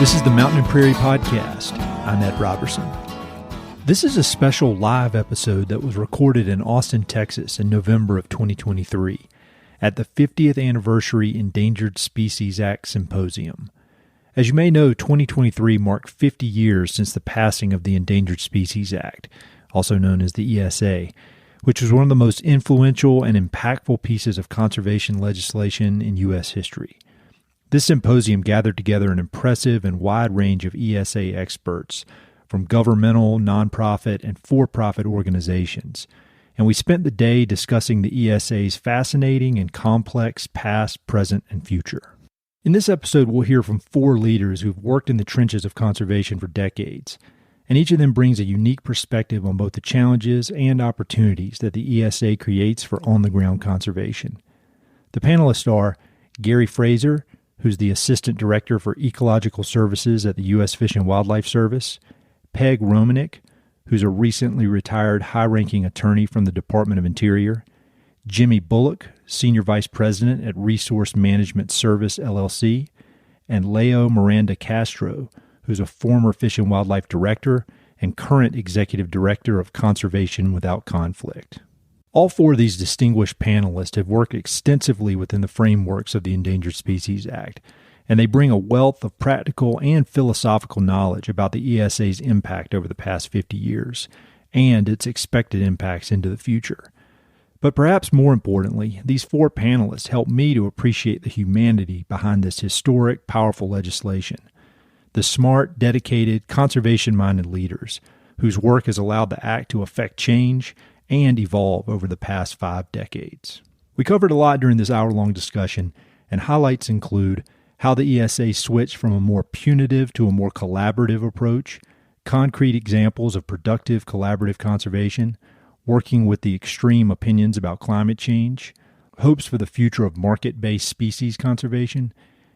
This is the Mountain and Prairie Podcast. I'm Ed Robertson. This is a special live episode that was recorded in Austin, Texas in November of 2023 at the 50th Anniversary Endangered Species Act Symposium. As you may know, 2023 marked 50 years since the passing of the Endangered Species Act, also known as the ESA, which was one of the most influential and impactful pieces of conservation legislation in U.S. history. This symposium gathered together an impressive and wide range of ESA experts from governmental, nonprofit, and for-profit organizations, and we spent the day discussing the ESA's fascinating and complex past, present, and future. In this episode, we'll hear from 4 leaders who've worked in the trenches of conservation for decades, and each of them brings a unique perspective on both the challenges and opportunities that the ESA creates for on-the-ground conservation. The panelists are Gary Fraser, who's the Assistant Director for Ecological Services at the U.S. Fish and Wildlife Service, Peg Romanek, who's a recently retired high-ranking attorney from the Department of Interior, Jimmy Bullock, Senior Vice President at Resource Management Service, LLC, and Leo Miranda Castro, who's a former Fish and Wildlife Director and current Executive Director of Conservation Without Conflict. All 4 of these distinguished panelists have worked extensively within the frameworks of the Endangered Species Act, and they bring a wealth of practical and philosophical knowledge about the ESA's impact over the past 50 years and its expected impacts into the future. But perhaps more importantly, these 4 panelists help me to appreciate the humanity behind this historic, powerful legislation. The smart, dedicated, conservation-minded leaders whose work has allowed the Act to affect change and evolve over the past 5 decades. We covered a lot during this hour-long discussion, and highlights include how the ESA switched from a more punitive to a more collaborative approach, concrete examples of productive collaborative conservation, working with the extreme opinions about climate change, hopes for the future of market-based species conservation,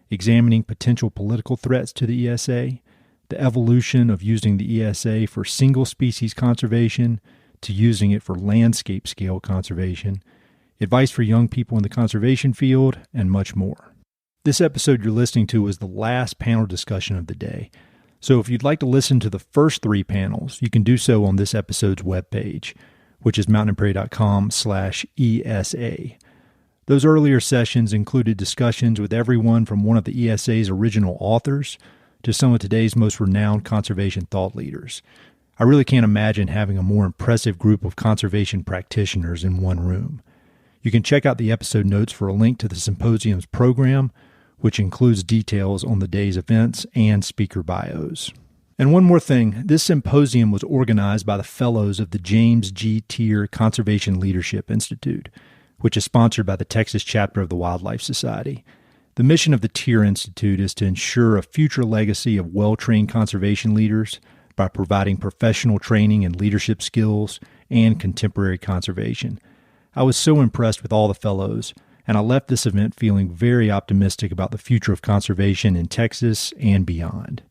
examining potential political threats to the ESA, the evolution of using the ESA for single-species conservation to using it for landscape-scale conservation, advice for young people in the conservation field, and much more. This episode you're listening to was the last panel discussion of the day, so if you'd like to listen to the first 3 panels, you can do so on this episode's webpage, which is mountainandprairie.com/ESA. Those earlier sessions included discussions with everyone from one of the ESA's original authors to some of today's most renowned conservation thought leaders. I really can't imagine having a more impressive group of conservation practitioners in one room. You can check out the episode notes for a link to the symposium's program, which includes details on the day's events and speaker bios. And one more thing, this symposium was organized by the fellows of the James G. Tier Conservation Leadership Institute, which is sponsored by the Texas chapter of the Wildlife Society. The mission of the Tier Institute is to ensure a future legacy of well-trained conservation leaders by providing professional training in leadership skills and contemporary conservation. I was so impressed with all the fellows, and I left this event feeling very optimistic about the future of conservation in Texas and beyond.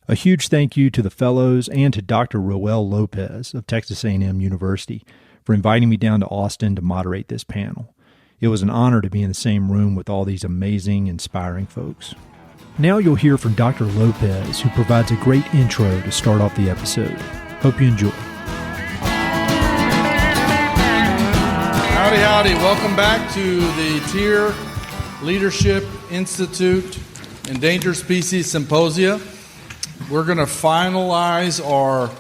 A huge thank you to the fellows and to Dr. Roel Lopez of Texas A&M University for inviting me down to Austin to moderate this panel. It was an honor to be in the same room with all these amazing, inspiring folks. Now you'll hear from Dr. Lopez, who provides a great intro to start off the episode. Hope you enjoy. Howdy, howdy. Welcome back to the Tier Leadership Institute Endangered Species Symposia. We're going to finalize our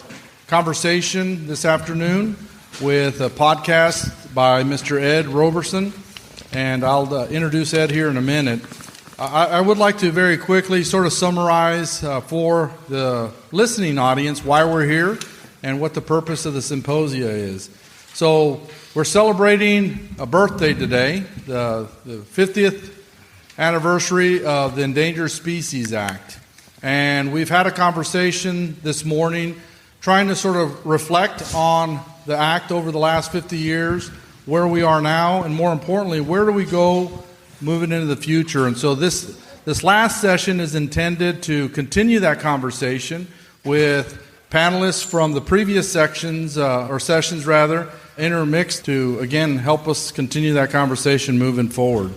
conversation this afternoon with a podcast by Mr. Ed Robertson, and I'll introduce Ed here in a minute. I would like to very quickly sort of summarize for the listening audience why we're here and what the purpose of the symposia is. So we're celebrating a birthday today, the 50th anniversary of the Endangered Species Act. And we've had a conversation this morning trying to sort of reflect on the Act over the last 50 years, where we are now, and more importantly, where do we go moving into the future. And so this last session is intended to continue that conversation with panelists from the previous sessions, intermixed to, again, help us continue that conversation moving forward.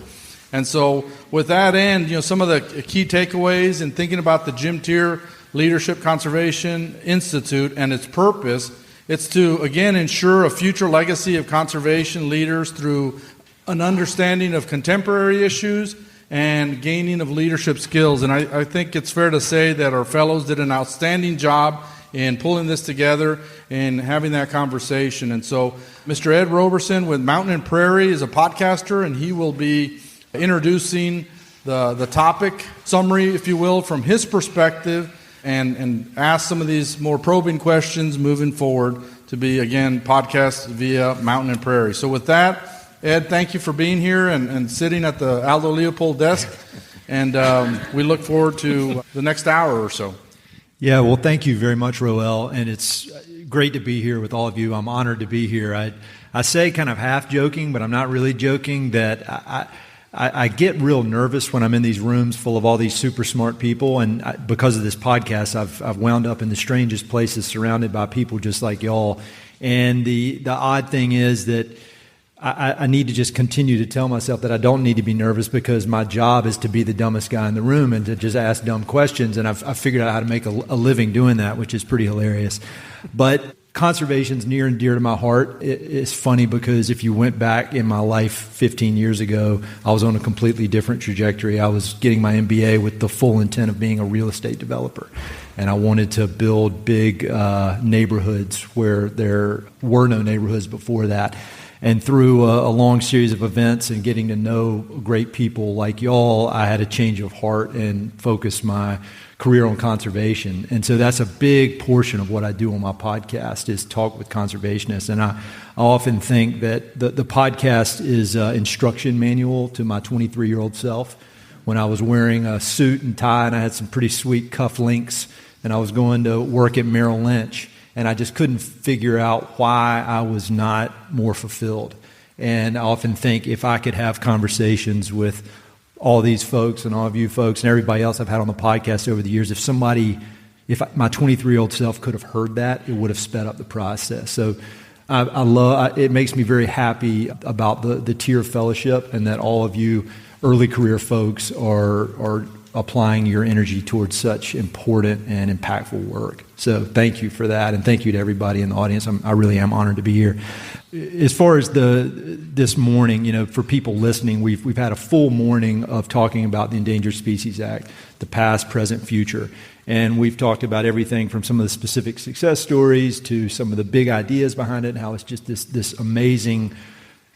And so with that end, some of the key takeaways in thinking about the Jim Tier Leadership Conservation Institute and its purpose, it's to, again, ensure a future legacy of conservation leaders through an understanding of contemporary issues and gaining of leadership skills. And I think it's fair to say that our fellows did an outstanding job in pulling this together and having that conversation. And so Mr. Ed Roberson with Mountain and Prairie is a podcaster, and he will be introducing the topic summary, if you will, from his perspective, and ask some of these more probing questions moving forward to be, again, podcast via Mountain and Prairie. So with that, Ed, thank you for being here and sitting at the Aldo Leopold desk, and we look forward to the next hour or so. Yeah, well, thank you very much, Roel, and it's great to be here with all of you. I'm honored to be here. I say kind of half joking, but I'm not really joking, that I get real nervous when I'm in these rooms full of all these super smart people, and because of this podcast, I've wound up in the strangest places surrounded by people just like y'all. And the odd thing is that I need to just continue to tell myself that I don't need to be nervous, because my job is to be the dumbest guy in the room and to just ask dumb questions, and I've figured out how to make a living doing that, which is pretty hilarious. But conservation's near and dear to my heart. It's funny because if you went back in my life 15 years ago, I was on a completely different trajectory. I was getting my MBA with the full intent of being a real estate developer. And I wanted to build big neighborhoods where there were no neighborhoods before that. And through a long series of events and getting to know great people like y'all, I had a change of heart and focused my career on conservation. And so that's a big portion of what I do on my podcast, is talk with conservationists. And I often think that the podcast is an instruction manual to my 23-year-old self. When I was wearing a suit and tie and I had some pretty sweet cuff links, and I was going to work at Merrill Lynch, and I just couldn't figure out why I was not more fulfilled. And I often think if I could have conversations with all these folks and all of you folks and everybody else I've had on the podcast over the years, if my 23-year-old self could have heard that, it would have sped up the process. So I love it. Makes me very happy about the Tier Fellowship, and that all of you early career folks are applying your energy towards such important and impactful work. So thank you for that, and thank you to everybody in the audience. I really am honored to be here. As far as this morning, for people listening, we've had a full morning of talking about the Endangered Species Act, the past, present, future. And we've talked about everything from some of the specific success stories to some of the big ideas behind it, and how it's just this amazing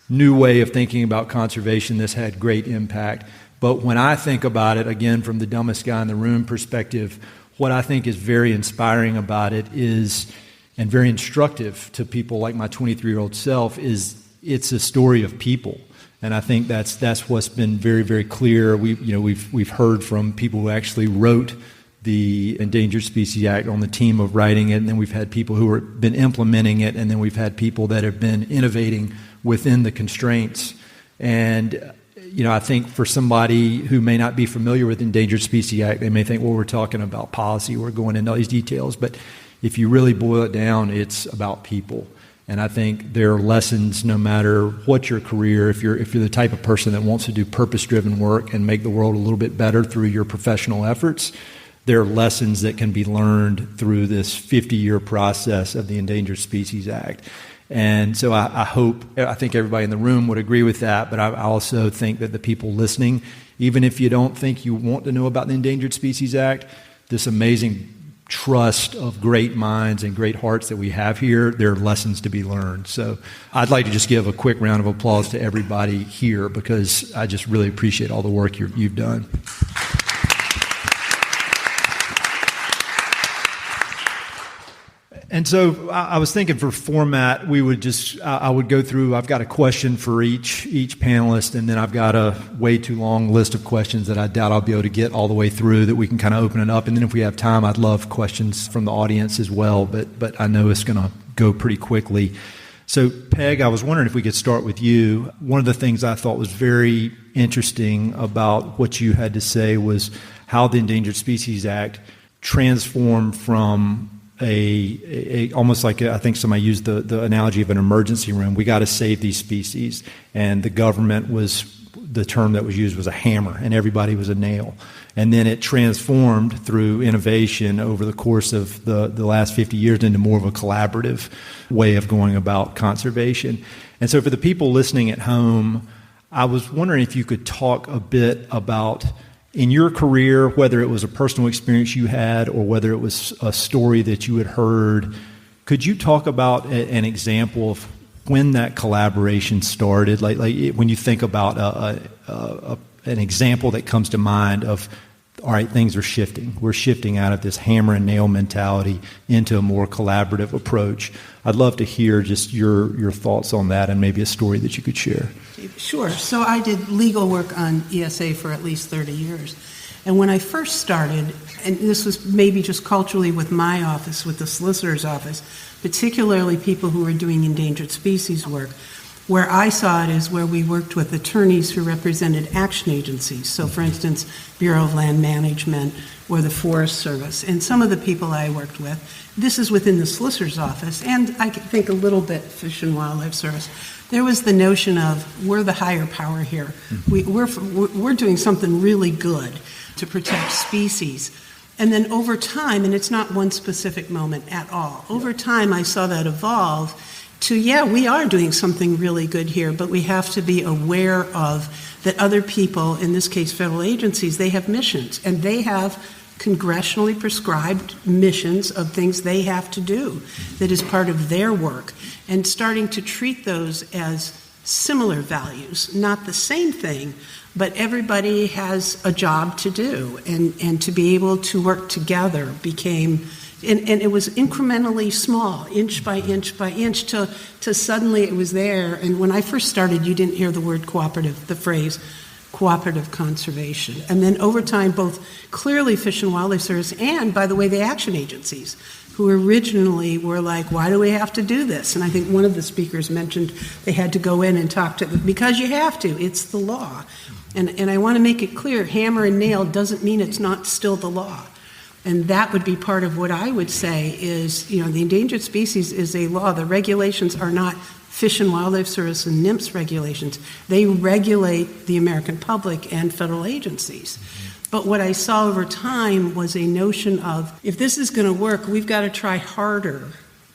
new way of thinking about conservation that's had great impact. But when I think about it, again, from the dumbest guy in the room perspective, what I think is very inspiring about it is, and very instructive to people like my 23-year-old self, is it's a story of people. And I think that's what's been very, very clear. We've heard from people who actually wrote the Endangered Species Act on the team of writing it, and then we've had people who have been implementing it, and then we've had people that have been innovating within the constraints. And I think for somebody who may not be familiar with the Endangered Species Act, they may think, well, we're talking about policy, we're going into all these details. But if you really boil it down, it's about people. And I think there are lessons, no matter what your career, if you're the type of person that wants to do purpose-driven work and make the world a little bit better through your professional efforts, there are lessons that can be learned through this 50-year process of the Endangered Species Act. And so I think everybody in the room would agree with that, but I also think that the people listening, even if you don't think you want to know about the Endangered Species Act, this amazing trust of great minds and great hearts that we have here, there are lessons to be learned. So I'd like to just give a quick round of applause to everybody here, because I just really appreciate all the work you've done. And so I was thinking for format, I would go through, I've got a question for each panelist, and then I've got a way too long list of questions that I doubt I'll be able to get all the way through, that we can kind of open it up. And then if we have time, I'd love questions from the audience as well, but I know it's going to go pretty quickly. So Peg, I was wondering if we could start with you. One of the things I thought was very interesting about what you had to say was how the Endangered Species Act transformed from almost like I think somebody used the analogy of an emergency room. We got to save these species, and the government was the term that was used was a hammer, and everybody was a nail. And then it transformed through innovation over the course of the last 50 years into more of a collaborative way of going about conservation. And so for the people listening at home, I was wondering if you could talk a bit about, in your career, whether it was a personal experience you had or whether it was a story that you had heard, could you talk about an example of when that collaboration started? Like when you think about an example that comes to mind of, all right, things are shifting. We're shifting out of this hammer and nail mentality into a more collaborative approach. I'd love to hear just your thoughts on that and maybe a story that you could share. Sure. So I did legal work on ESA for at least 30 years. And when I first started, and this was maybe just culturally with my office, with the solicitor's office, particularly people who were doing endangered species work, where I saw it is where we worked with attorneys who represented action agencies. So, for instance, Bureau of Land Management or the Forest Service. And some of the people I worked with, this is within the solicitor's office, and I think a little bit Fish and Wildlife Service. There was the notion of we're the higher power here. We're doing something really good to protect species. And then over time, and it's not one specific moment at all, over time I saw that evolve to, we are doing something really good here, but we have to be aware of that other people, in this case federal agencies, they have missions, and they have congressionally prescribed missions of things they have to do that is part of their work, and starting to treat those as similar values, not the same thing, but everybody has a job to do, and to be able to work together became, and it was incrementally small, inch by inch by inch, to suddenly it was there. And when I first started, you didn't hear the word cooperative, the phrase cooperative conservation. And then over time, both clearly Fish and Wildlife Service and, by the way, the action agencies, who originally were like, why do we have to do this? And I think one of the speakers mentioned they had to go in and talk to them, because you have to, it's the law. And I want to make it clear, hammer and nail doesn't mean it's not still the law. And that would be part of what I would say is, the endangered species is a law. The regulations are not Fish and Wildlife Service and NIMS regulations. They regulate the American public and federal agencies. But what I saw over time was a notion of, if this is going to work, we've got to try harder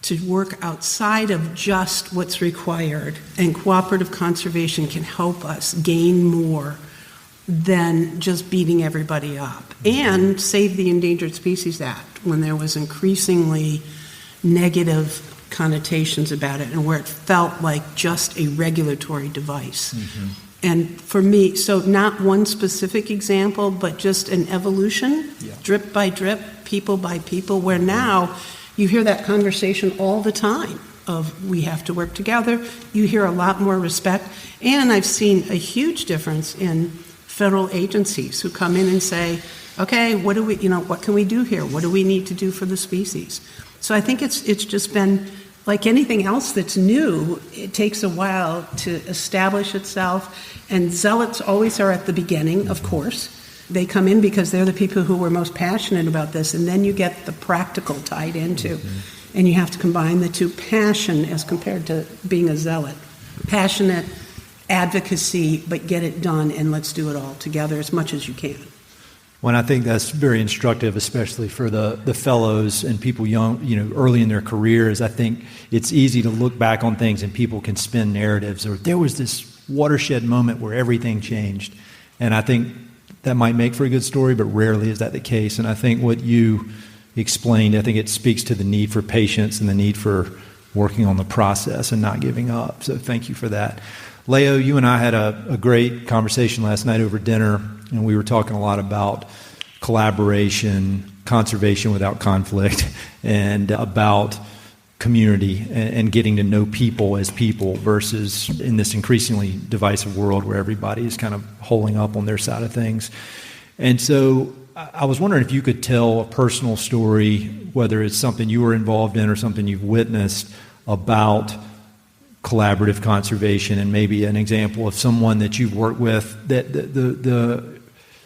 to work outside of just what's required. And cooperative conservation can help us gain more than just beating everybody up, and save the Endangered Species Act when there was increasingly negative connotations about it and where it felt like just a regulatory device. And for me, so not one specific example, but just an evolution, drip by drip, people by people, where now you hear that conversation all the time of we have to work together. You hear a lot more respect, and I've seen a huge difference in federal agencies who come in and say, okay, what can we do here? What do we need to do for the species? So I think it's just been like anything else that's new, it takes a while to establish itself, and zealots always are at the beginning, of course. They come in because they're the people who were most passionate about this, and then you get the practical tied into, and you have to combine the two, passion as compared to being a zealot. Passionate advocacy, but get it done, and let's do it all together as much as you can. Well, I think that's very instructive, especially for the fellows and people young, early in their careers. I think it's easy to look back on things and people can spin narratives, or there was this watershed moment where everything changed. And I think that might make for a good story, but rarely is that the case. And I think what you explained, I think it speaks to the need for patience and the need for working on the process and not giving up. So thank you for that. Leo, you and I had a great conversation last night over dinner, and we were talking a lot about collaboration, conservation without conflict, and about community and getting to know people as people versus in this increasingly divisive world where everybody is kind of holding up on their side of things. And so I was wondering if you could tell a personal story, whether it's something you were involved in or something you've witnessed, about collaborative conservation, and maybe an example of someone that you've worked with that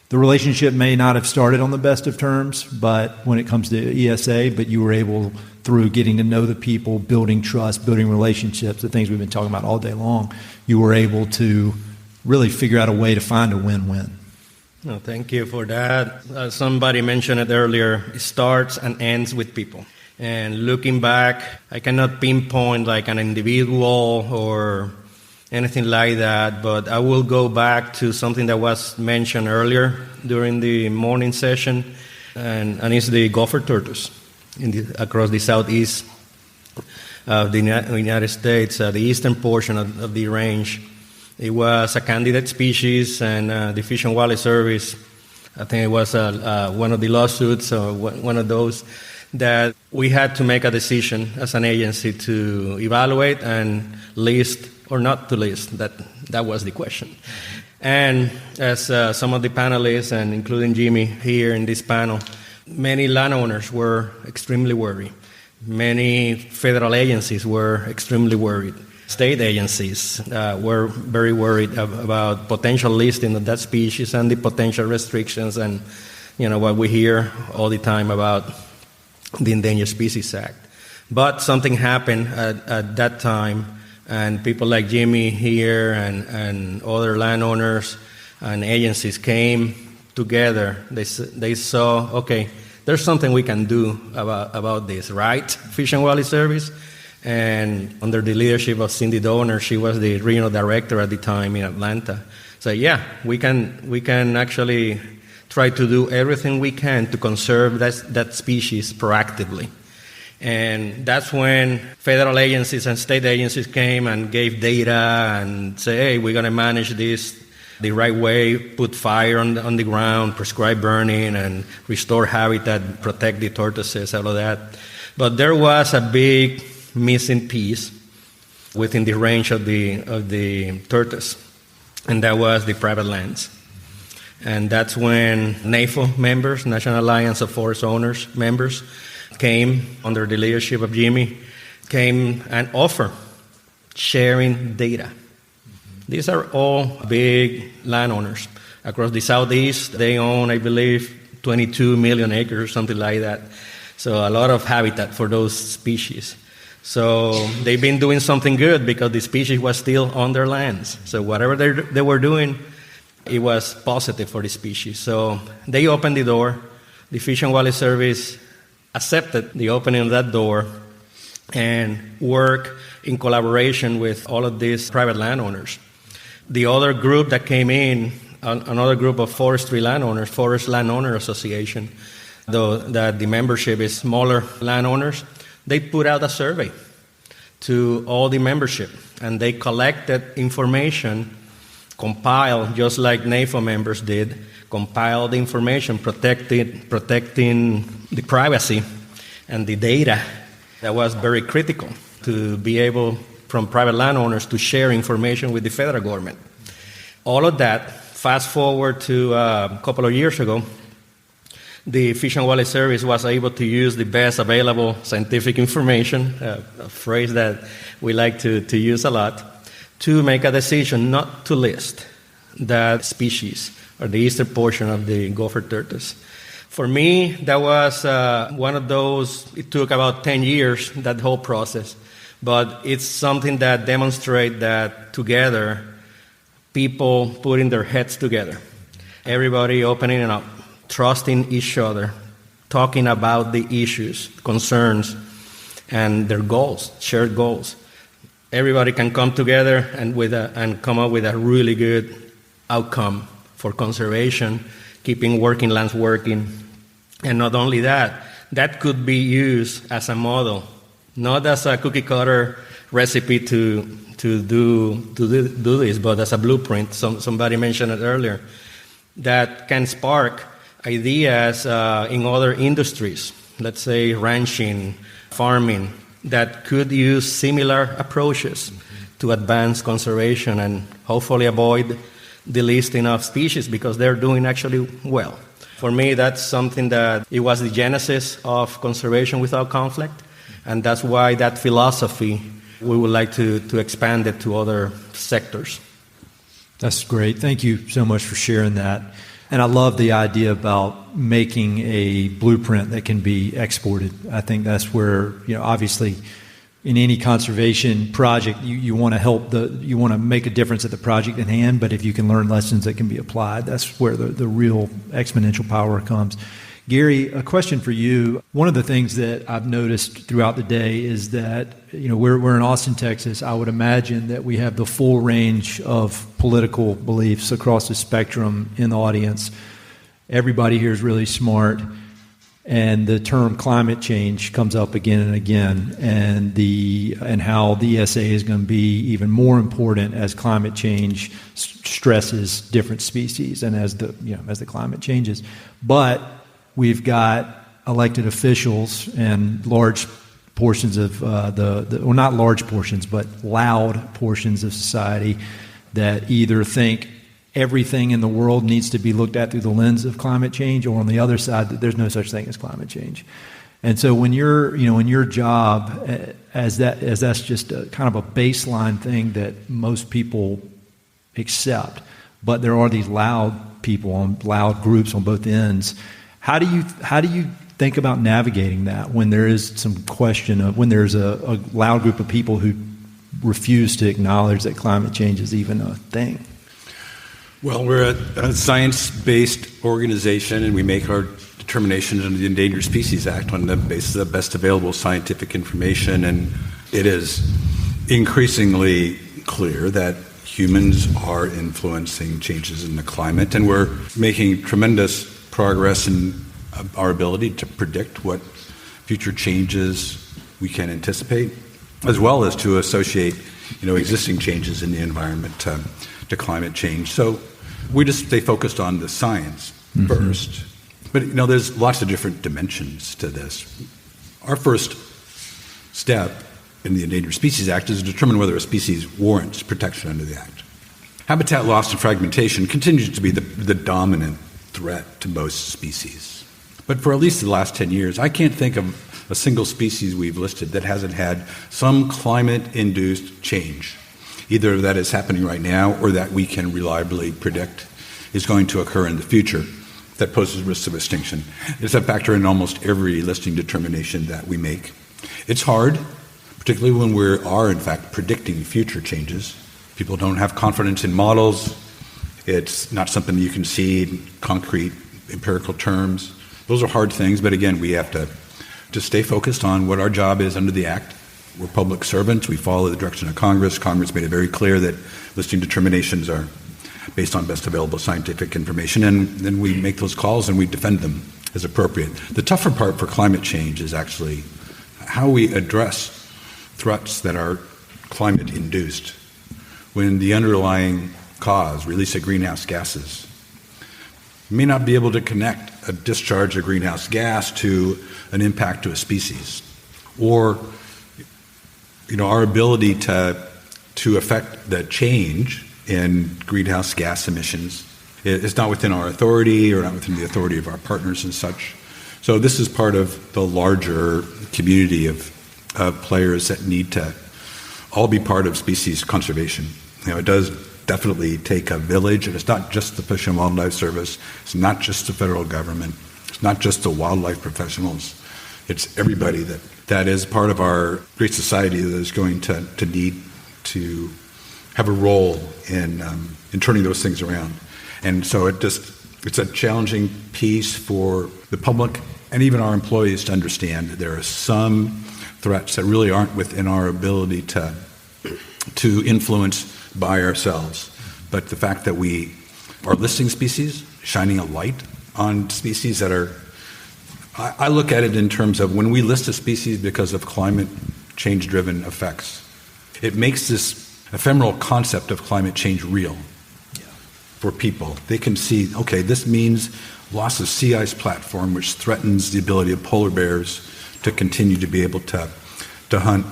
the relationship may not have started on the best of terms, but when it comes to ESA, but you were able, through getting to know the people, building trust, building relationships, the things we've been talking about all day long, you were able to really figure out a way to find a win-win. No, thank you for that. Somebody mentioned it earlier. It starts and ends with people. And looking back, I cannot pinpoint like an individual or anything like that, but I will go back to something that was mentioned earlier during the morning session, and it's the gopher tortoise across the southeast of the United States, the eastern portion of the range. It was a candidate species, and the Fish and Wildlife Service, I think it was one of the lawsuits or one of those, that we had to make a decision as an agency to evaluate and list or not to list. That was the question. And as some of the panelists, and including Jimmy here in this panel, many landowners were extremely worried. Many federal agencies were extremely worried. State agencies were very worried about potential listing of that species and the potential restrictions, and what we hear all the time about the Endangered Species Act. But something happened at that time, and people like Jimmy here and other landowners and agencies came together. They saw, okay, there's something we can do about this, right? Fish and Wildlife Service. And under the leadership of Cindy Donner, she was the regional director at the time in Atlanta. So yeah, we can actually try to do everything we can to conserve that species proactively. And that's when federal agencies and state agencies came and gave data and say, hey, we're going to manage this the right way, put fire on the ground, prescribe burning, and restore habitat, protect the tortoises, all of that. But there was a big missing piece within the range of the tortoise, and that was the private lands. And that's when NAFO members, National Alliance of Forest Owners members, came under the leadership of Jimmy, came and offered sharing data. These are all big landowners across the southeast. They own, I believe, 22 million acres, something like that. So a lot of habitat for those species. So they've been doing something good because the species was still on their lands. So whatever they were doing, it was positive for the species. So they opened the door. The Fish and Wildlife Service accepted the opening of that door and worked in collaboration with all of these private landowners. The other group that came in, another group of forestry landowners, Forest Landowner Association, though that the membership is smaller landowners, they put out a survey to all the membership, and they collected information, compiled, just like NAFO members did, compiled information protecting the privacy and the data that was very critical to be able, from private landowners, to share information with the federal government. All of that, fast forward to a couple of years ago, the Fish and Wildlife Service was able to use the best available scientific information, a phrase that we like to use a lot, to make a decision not to list that species, or the eastern portion of the gopher tortoise. For me, that was one of those, it took about 10 years, that whole process, but it's something that demonstrates that together, people putting their heads together, everybody opening it up, trusting each other, talking about the issues, concerns, and their goals, shared goals. Everybody can come together and come up with a really good outcome for conservation, keeping working lands working. And not only that, that could be used as a model, not as a cookie cutter recipe to do this, but as a blueprint. Somebody mentioned it earlier, that can spark ideas in other industries, let's say ranching, farming, that could use similar approaches to advance conservation and hopefully avoid the listing of species because they're doing actually well. For me, that's something that it was the genesis of conservation without conflict, and that's why that philosophy, we would like to expand it to other sectors. That's great. Thank you so much for sharing that. And I love the idea about making a blueprint that can be exported. I think that's where, obviously, in any conservation project, you want to you want to make a difference at the project at hand, but if you can learn lessons that can be applied, that's where the real exponential power comes. Gary, a question for you. One of the things that I've noticed throughout the day is that, we're in Austin, Texas. I would imagine that we have the full range of political beliefs across the spectrum in the audience. Everybody here is really smart. And the term climate change comes up again and again, and how the ESA is going to be even more important as climate change stresses different species and as the climate changes. But we've got elected officials and large portions of not large portions, but loud portions of society that either think everything in the world needs to be looked at through the lens of climate change, or on the other side, that there's no such thing as climate change. And so when you're, in your job, as that's just a kind of a baseline thing that most people accept, but there are these loud people loud groups on both ends. How do you think about navigating that when there is some question of when there's a loud group of people who refuse to acknowledge that climate change is even a thing? Well, we're a science-based organization, and we make our determinations under the Endangered Species Act on the basis of the best available scientific information, and it is increasingly clear that humans are influencing changes in the climate, and we're making tremendous progress in our ability to predict what future changes we can anticipate, as well as to associate, existing changes in the environment to climate change. So we just stay focused on the science first. But, there's lots of different dimensions to this. Our first step in the Endangered Species Act is to determine whether a species warrants protection under the Act. Habitat loss and fragmentation continues to be the dominant threat to most species. But for at least the last 10 years, I can't think of a single species we've listed that hasn't had some climate-induced change, either that is happening right now or that we can reliably predict is going to occur in the future that poses risks of extinction. It's a factor in almost every listing determination that we make. It's hard, particularly when we are, in fact, predicting future changes. People don't have confidence in models. It's not something you can see in concrete, empirical terms. Those are hard things, but again, we have to stay focused on what our job is under the Act. We're public servants. We follow the direction of Congress. Congress made it very clear that listing determinations are based on best available scientific information, and then we make those calls and we defend them as appropriate. The tougher part for climate change is actually how we address threats that are climate-induced when the underlying cause, release of greenhouse gases, may not be able to connect a discharge of greenhouse gas to an impact to a species, or our ability to affect the change in greenhouse gas emissions is not within our authority or not within the authority of our partners and such. So this is part of the larger community of players that need to all be part of species conservation. It does definitely take a village, and it's not just the Fish and Wildlife Service, it's not just the federal government, it's not just the wildlife professionals, it's everybody that is part of our great society that is going to need to have a role in turning those things around. And so it's a challenging piece for the public and even our employees to understand that there are some threats that really aren't within our ability to influence by ourselves. But the fact that we are listing species, shining a light on species that are, I look at it in terms of when we list a species because of climate change-driven effects, it makes this ephemeral concept of climate change real for people. They can see, okay, this means loss of sea ice platform, which threatens the ability of polar bears to continue to be able to hunt,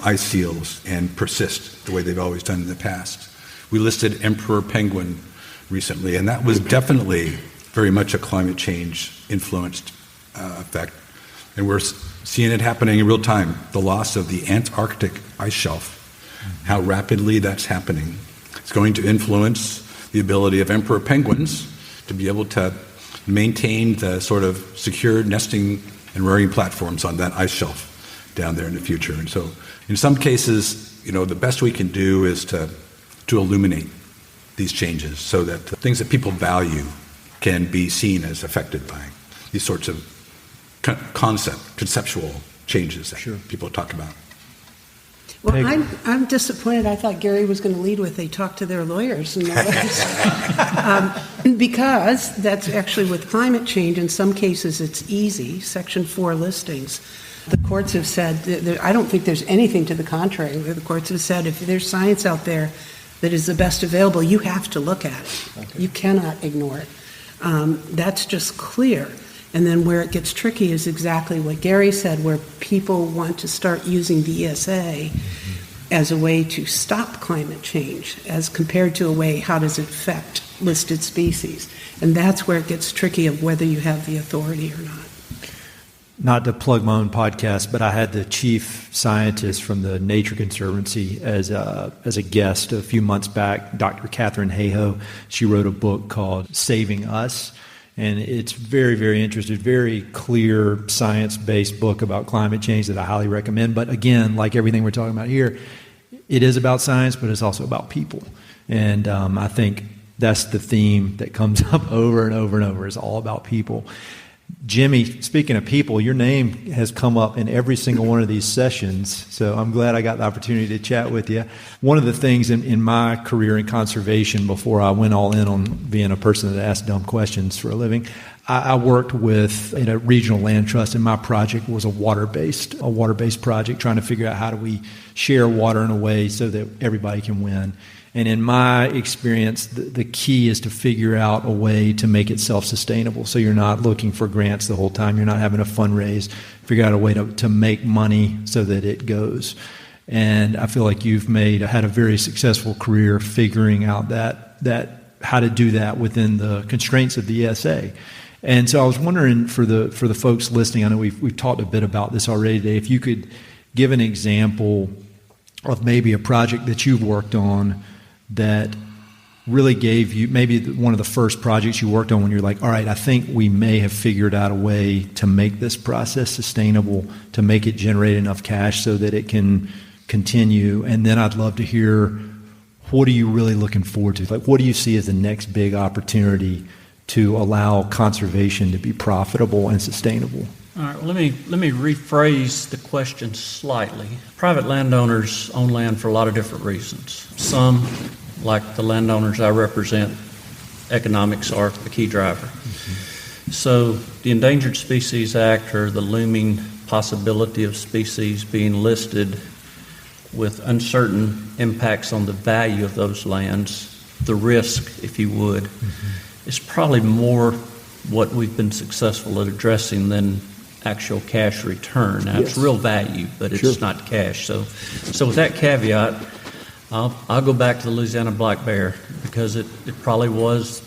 ice seals and persist the way they've always done in the past. We listed emperor penguin recently, and that was definitely very much a climate change influenced effect. And we're seeing it happening in real time. The loss of the Antarctic ice shelf, how rapidly that's happening. It's going to influence the ability of emperor penguins to be able to maintain the sort of secure nesting and rearing platforms on that ice shelf. down there in the future. And so in some cases, the best we can do is to illuminate these changes so that the things that people value can be seen as affected by these sorts of conceptual changes that people talk about. Well, I'm disappointed. I thought Gary was going to lead with they talk to their lawyers and because that's actually with climate change. In some cases, it's easy. Section 4 listings. The courts have said, I don't think there's anything to the contrary. The courts have said if there's science out there that is the best available, you have to look at it. Okay. You cannot ignore it. That's just clear. And then where it gets tricky is exactly what Gary said, where people want to start using the ESA as a way to stop climate change, as compared to a way, how does it affect listed species? And that's where it gets tricky of whether you have the authority or not. Not to plug my own podcast, but I had the chief scientist from the Nature Conservancy as a guest a few months back, Dr. Catherine Hayhoe. She wrote a book called Saving Us. And it's very, very interesting, very clear science-based book about climate change that I highly recommend. But again, like everything we're talking about here, it is about science, but it's also about people. And I think that's the theme that comes up over and over and over. It's all about people. Jimmy, speaking of people, your name has come up in every single one of these sessions, so I'm glad I got the opportunity to chat with you. One of the things in my career in conservation, before I went all in on being a person that asked dumb questions for a living, I worked in a regional land trust, and my project was a water-based project, trying to figure out how do we share water in a way so that everybody can win. And in my experience, the key is to figure out a way to make it self-sustainable. So you're not looking for grants the whole time. You're not having a fundraise. Figure out a way to make money so that it goes. And I feel like you've had a very successful career figuring out that how to do that within the constraints of the ESA. And so I was wondering for the folks listening, I know we've talked a bit about this already today, if you could give an example of maybe a project that you've worked on that really gave you, maybe one of the first projects you worked on when you're like, all right, I think we may have figured out a way to make this process sustainable, to make it generate enough cash so that it can continue. And then I'd love to hear, what are you really looking forward to? Like, what do you see as the next big opportunity to allow conservation to be profitable and sustainable? All right, well, let me rephrase the question slightly. Private landowners own land for a lot of different reasons. Some, like the landowners I represent, economics are the key driver. Mm-hmm. So the Endangered Species Act, or the looming possibility of species being listed with uncertain impacts on the value of those lands, the risk, if you would, is probably more what we've been successful at addressing than actual cash return. Now, It's real value, but it's not cash. So with that caveat, I'll go back to the Louisiana black bear, because it probably was,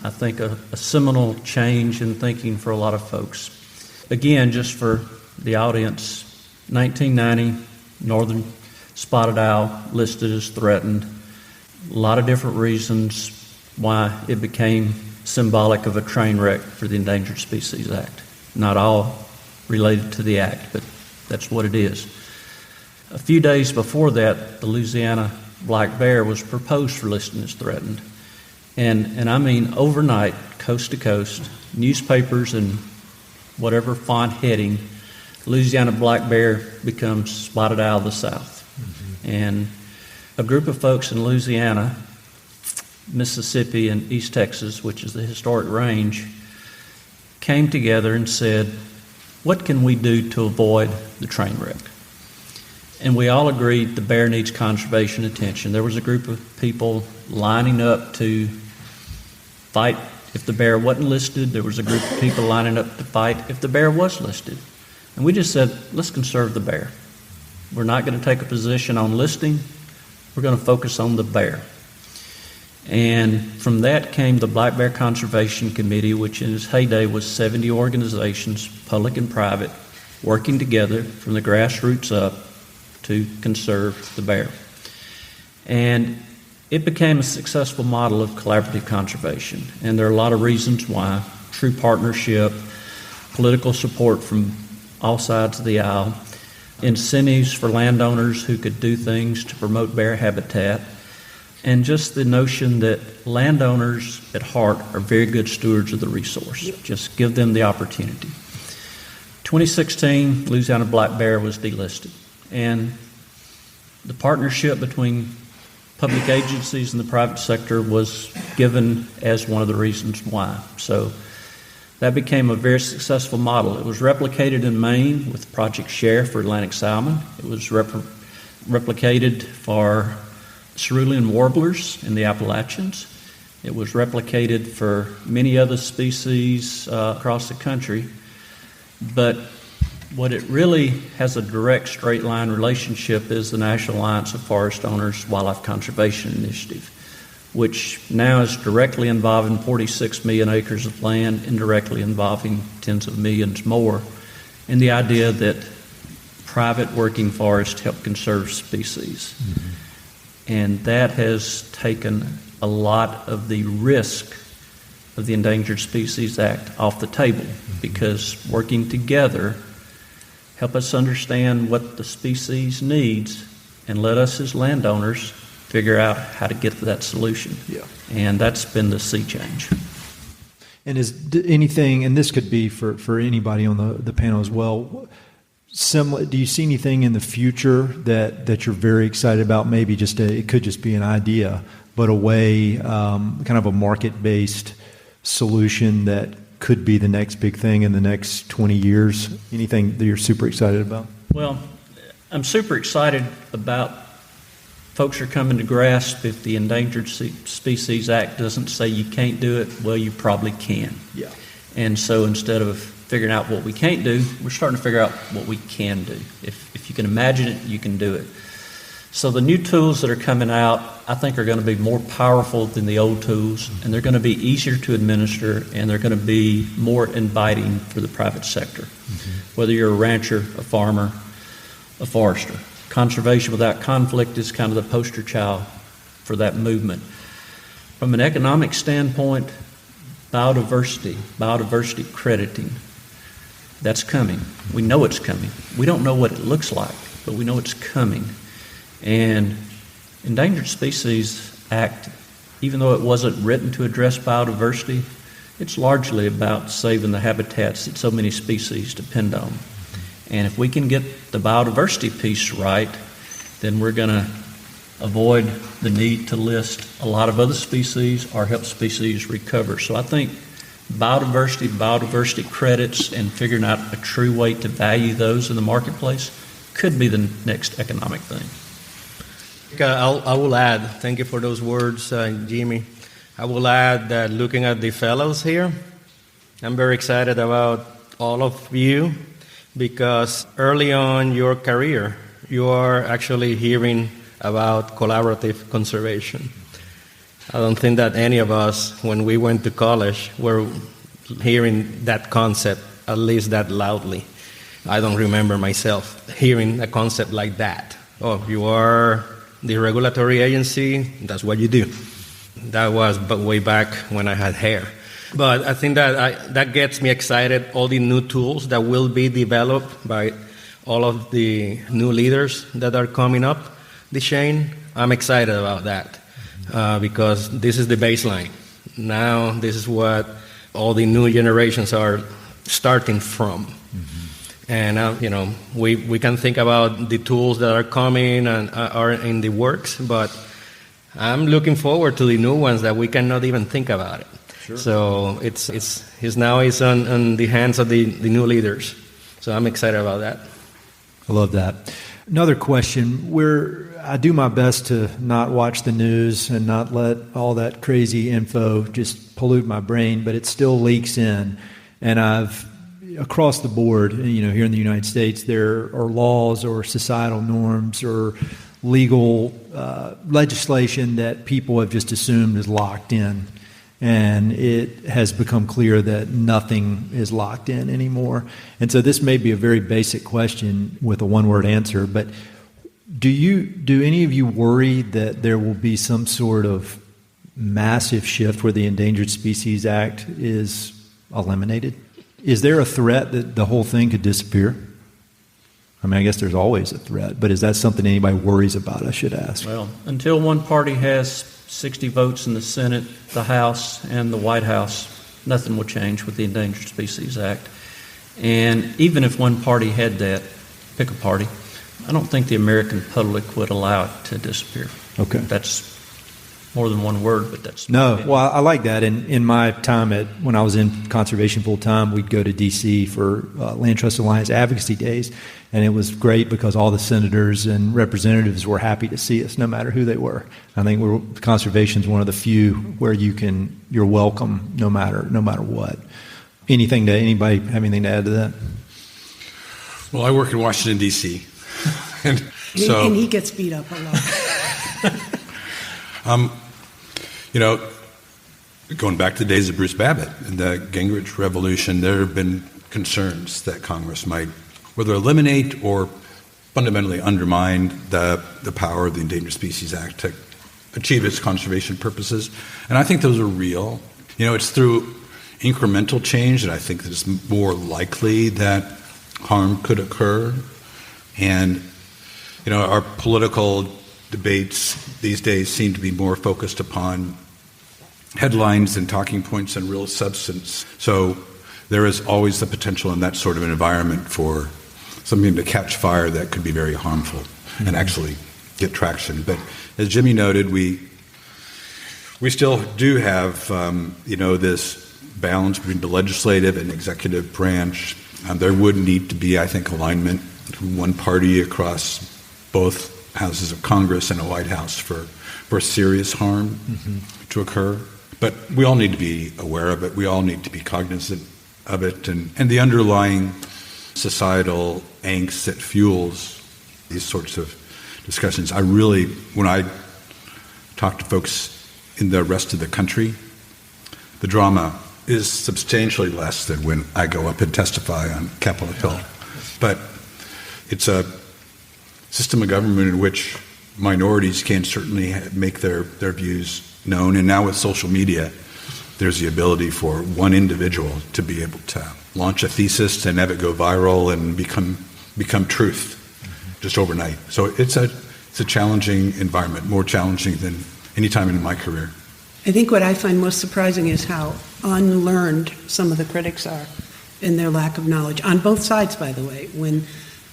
I think, a seminal change in thinking for a lot of folks. Again, just for the audience, 1990, northern spotted owl listed as threatened. A lot of different reasons why it became symbolic of a train wreck for the Endangered Species Act. Not all related to the act, but that's what it is. A few days before that, the Louisiana black bear was proposed for listing as threatened. And I mean overnight, coast to coast, newspapers and whatever font heading, Louisiana black bear becomes spotted owl of the South. Mm-hmm. And a group of folks in Louisiana, Mississippi, and East Texas, which is the historic range, came together and said, what can we do to avoid the train wreck? And we all agreed the bear needs conservation attention. There was a group of people lining up to fight if the bear wasn't listed. There was a group of people lining up to fight if the bear was listed. And we just said, let's conserve the bear. We're not going to take a position on listing. We're going to focus on the bear. And from that came the Black Bear Conservation Committee, which in its heyday was 70 organizations, public and private, working together from the grassroots up to conserve the bear. And it became a successful model of collaborative conservation. And there are a lot of reasons why: true partnership, political support from all sides of the aisle, incentives for landowners who could do things to promote bear habitat, and just the notion that landowners at heart are very good stewards of the resource. Just give them the opportunity. 2016, Louisiana black bear was delisted, and the partnership between public agencies and the private sector was given as one of the reasons why. So that became a very successful model. It was replicated in Maine with Project Share for Atlantic salmon. It was replicated for cerulean warblers in the Appalachians. It was replicated for many other species across the country. But what it really has a direct straight line relationship is the National Alliance of Forest Owners Wildlife Conservation Initiative, which now is directly involving 46 million acres of land, indirectly involving tens of millions more, in the idea that private working forests help conserve species. Mm-hmm. And that has taken a lot of the risk of the Endangered Species Act off the table, because working together help us understand what the species needs and let us as landowners figure out how to get to that solution. Yeah. And that's been the sea change. And is anything, and this could be for anybody on the panel as well, similar, do you see anything in the future that you're very excited about? Maybe it could just be an idea, but a way, kind of a market-based solution that could be the next big thing in the next 20 years? Anything that you're super excited about? Well, I'm super excited about folks are coming to grasp if the Endangered Species Act doesn't say you can't do it, well, you probably can. Yeah. And so instead of figuring out what we can't do, we're starting to figure out what we can do. If you can imagine it, you can do it. So the new tools that are coming out, I think, are going to be more powerful than the old tools, and they're going to be easier to administer, and they're going to be more inviting for the private sector, whether you're a rancher, a farmer, a forester. Conservation without conflict is kind of the poster child for that movement. From an economic standpoint, biodiversity crediting, that's coming. We know it's coming. We don't know what it looks like, but we know it's coming. And Endangered Species Act, even though it wasn't written to address biodiversity, it's largely about saving the habitats that so many species depend on. And if we can get the biodiversity piece right, then we're going to avoid the need to list a lot of other species or help species recover. So I think biodiversity credits, and figuring out a true way to value those in the marketplace could be the next economic thing. I will add, thank you for those words, Jimmy. I will add that looking at the fellows here, I'm very excited about all of you, because early on your career, you are actually hearing about collaborative conservation. I don't think that any of us, when we went to college, were hearing that concept, at least that loudly. I don't remember myself hearing a concept like that. Oh, you are the regulatory agency, that's what you do. That was way back when I had hair. But I think that gets me excited, all the new tools that will be developed by all of the new leaders that are coming up the chain. I'm excited about that because this is the baseline. Now this is what all the new generations are starting from. And, we can think about the tools that are coming and are in the works, but I'm looking forward to the new ones that we cannot even think about it. Sure. So it's now on the hands of the new leaders. So I'm excited about that. I love that. Another question, I do my best to not watch the news and not let all that crazy info just pollute my brain, but it still leaks in. And across the board, here in the United States, there are laws or societal norms or legal legislation that people have just assumed is locked in. And it has become clear that nothing is locked in anymore. And so this may be a very basic question with a one-word answer, but do any of you worry that there will be some sort of massive shift where the Endangered Species Act is eliminated? Is there a threat that the whole thing could disappear? I mean, I guess there's always a threat, but is that something anybody worries about, I should ask? Well, until one party has 60 votes in the Senate, the House, and the White House, nothing will change with the Endangered Species Act. And even if one party had that, pick a party, I don't think the American public would allow it to disappear. Okay. That's more than one word, but that's... No, well, I like that. And in my time when I was in conservation full time, we'd go to D.C. for Land Trust Alliance advocacy days, and it was great because all the senators and representatives were happy to see us, no matter who they were. I think conservation is one of the few where you're welcome, no matter what. Anybody have anything to add to that? Well, I work in Washington, D.C., and he gets beat up a lot. Going back to the days of Bruce Babbitt and the Gingrich Revolution, there have been concerns that Congress might whether eliminate or fundamentally undermine the power of the Endangered Species Act to achieve its conservation purposes. And I think those are real. It's through incremental change that I think that it's more likely that harm could occur. And, our political debates these days seem to be more focused upon headlines and talking points and real substance. So there is always the potential in that sort of an environment for something to catch fire that could be very harmful and actually get traction. But as Jimmy noted, we still do have, this balance between the legislative and executive branch. There would need to be, I think, alignment from one party across both houses of Congress and a White House for serious harm to occur. But we all need to be aware of it. We all need to be cognizant of it. And the underlying societal angst that fuels these sorts of discussions. When I talk to folks in the rest of the country, the drama is substantially less than when I go up and testify on Capitol Hill. But it's a system of government in which minorities can certainly make their views known. And now with social media, there's the ability for one individual to be able to launch a thesis and have it go viral and become truth just overnight. So it's a challenging environment, more challenging than any time in my career. I think what I find most surprising is how unlearned some of the critics are in their lack of knowledge. On both sides, by the way. When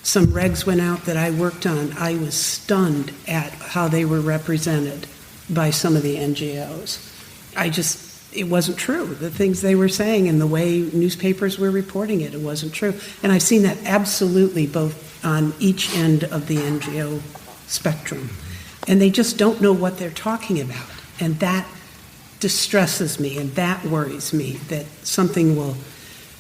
some regs went out that I worked on, I was stunned at how they were represented by some of the NGOs. It wasn't true. The things they were saying and the way newspapers were reporting it wasn't true. And I've seen that absolutely both on each end of the NGO spectrum. And they just don't know what they're talking about. And that distresses me and that worries me, that something will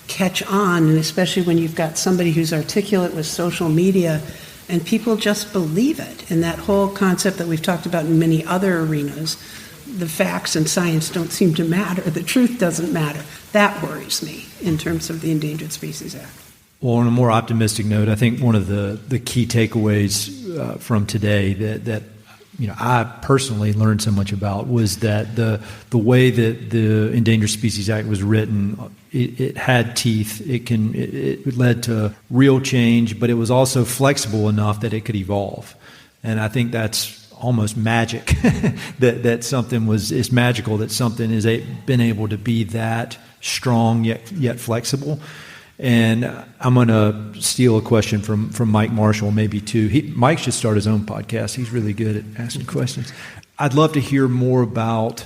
catch on, and especially when you've got somebody who's articulate with social media and people just believe it. And that whole concept that we've talked about in many other arenas, the facts and science don't seem to matter, the truth doesn't matter. That worries me in terms of the Endangered Species Act. Well, on a more optimistic note, I think one of the key takeaways from today that I personally learned so much about was that the way that the Endangered Species Act was written, it had teeth. It led to real change, but it was also flexible enough that it could evolve. And I think that's almost magic. that something it's magical that something has been able to be that strong yet flexible. And I'm going to steal a question from Mike Marshall, maybe two. Mike should start his own podcast. He's really good at asking questions. I'd love to hear more about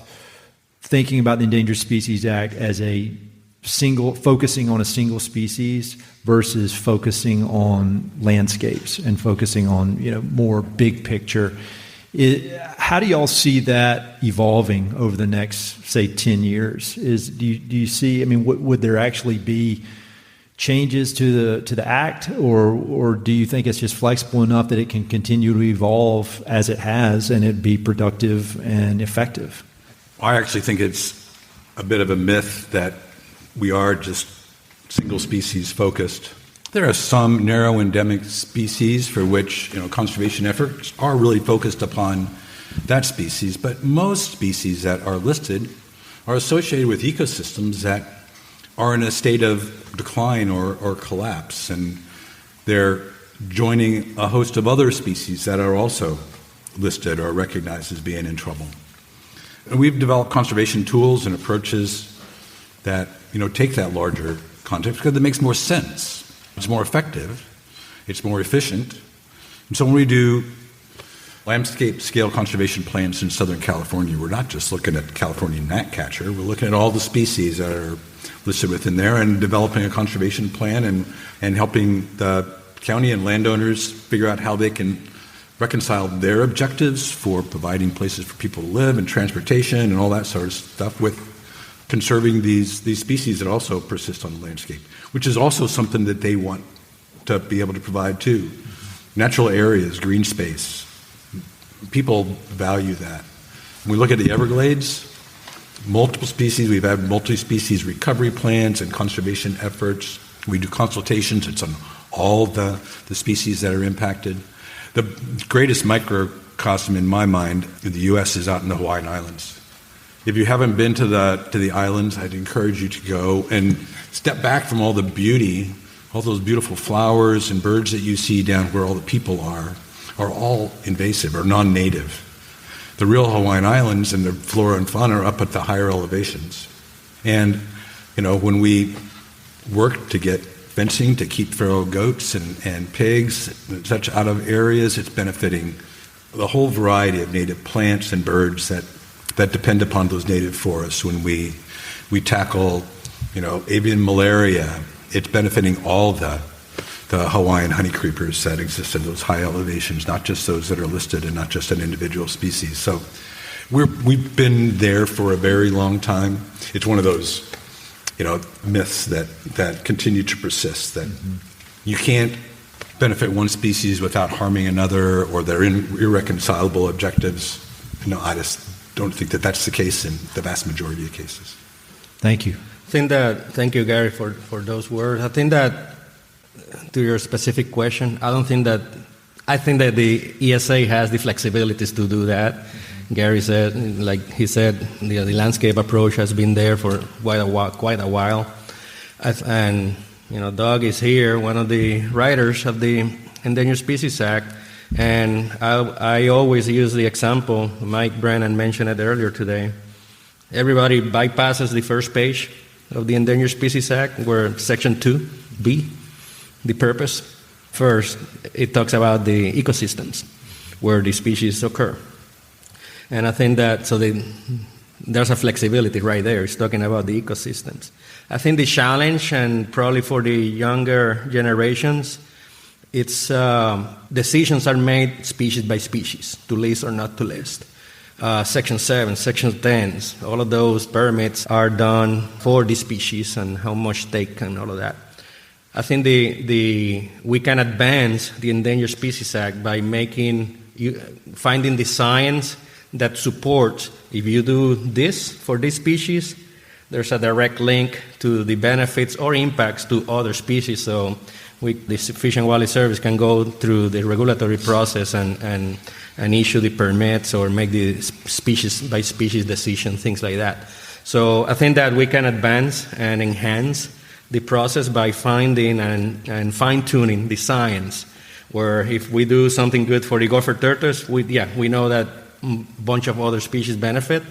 thinking about the Endangered Species Act as focusing on a single species versus focusing on landscapes and focusing on more big picture. How do y'all see that evolving over the next, say, 10 years? Do you see? Would there actually be changes to the act, or do you think it's just flexible enough that it can continue to evolve as it has and it be productive and effective? I actually think it's a bit of a myth that we are just single species focused. There are some narrow endemic species for which conservation efforts are really focused upon that species, but most species that are listed are associated with ecosystems that are in a state of decline or collapse, and they're joining a host of other species that are also listed or recognized as being in trouble. And we've developed conservation tools and approaches that take that larger context because it makes more sense. It's more effective. It's more efficient. And so when we do landscape scale conservation plans in Southern California, we're not just looking at California gnatcatcher. We're looking at all the species that are listed within there and developing a conservation plan and helping the county and landowners figure out how they can reconcile their objectives for providing places for people to live and transportation and all that sort of stuff with conserving these species that also persist on the landscape, which is also something that they want to be able to provide too. Natural areas, green space. People value that. When we look at the Everglades, multiple species, we've had multi-species recovery plans and conservation efforts. We do consultations. It's on all the species that are impacted. The greatest microcosm in my mind in the U.S. is out in the Hawaiian Islands. If you haven't been to the islands, I'd encourage you to go and step back from all the beauty, all those beautiful flowers and birds that you see down where all the people are all invasive or non-native. The real Hawaiian Islands and the flora and fauna are up at the higher elevations. And, when we work to get fencing to keep feral goats and pigs and such out of areas, it's benefiting the whole variety of native plants and birds that depend upon those native forests. When we tackle, avian malaria, it's benefiting all the Hawaiian honey creepers that exist at those high elevations, not just those that are listed and not just an individual species. So we've been there for a very long time. It's one of those, myths that continue to persist, that you can't benefit one species without harming another, or they're irreconcilable objectives. I just don't think that that's the case in the vast majority of cases. Thank you. Thank you, Gary, for those words. I think that to your specific question, I think that the ESA has the flexibilities to do that. Gary said, the landscape approach has been there for quite a while. And, Doug is here, one of the writers of the Endangered Species Act. And I always use the example, Mike Brennan mentioned it earlier today. Everybody bypasses the first page of the Endangered Species Act, where Section 2B, the purpose. First, it talks about the ecosystems where the species occur. And I think that, there's a flexibility right there. It's talking about the ecosystems. I think the challenge, and probably for the younger generations, it's decisions are made species by species, to list or not to list. Section 7, Section 10, all of those permits are done for the species and how much take and all of that. I think we can advance the Endangered Species Act by finding the science that supports, if you do this for this species, there's a direct link to the benefits or impacts to other species. So the Fish and Wildlife Service can go through the regulatory process and issue the permits or make the species by species decision, things like that. So I think that we can advance and enhance the process by finding and fine-tuning the science, where if we do something good for the gopher tortoise, we know that a bunch of other species benefit,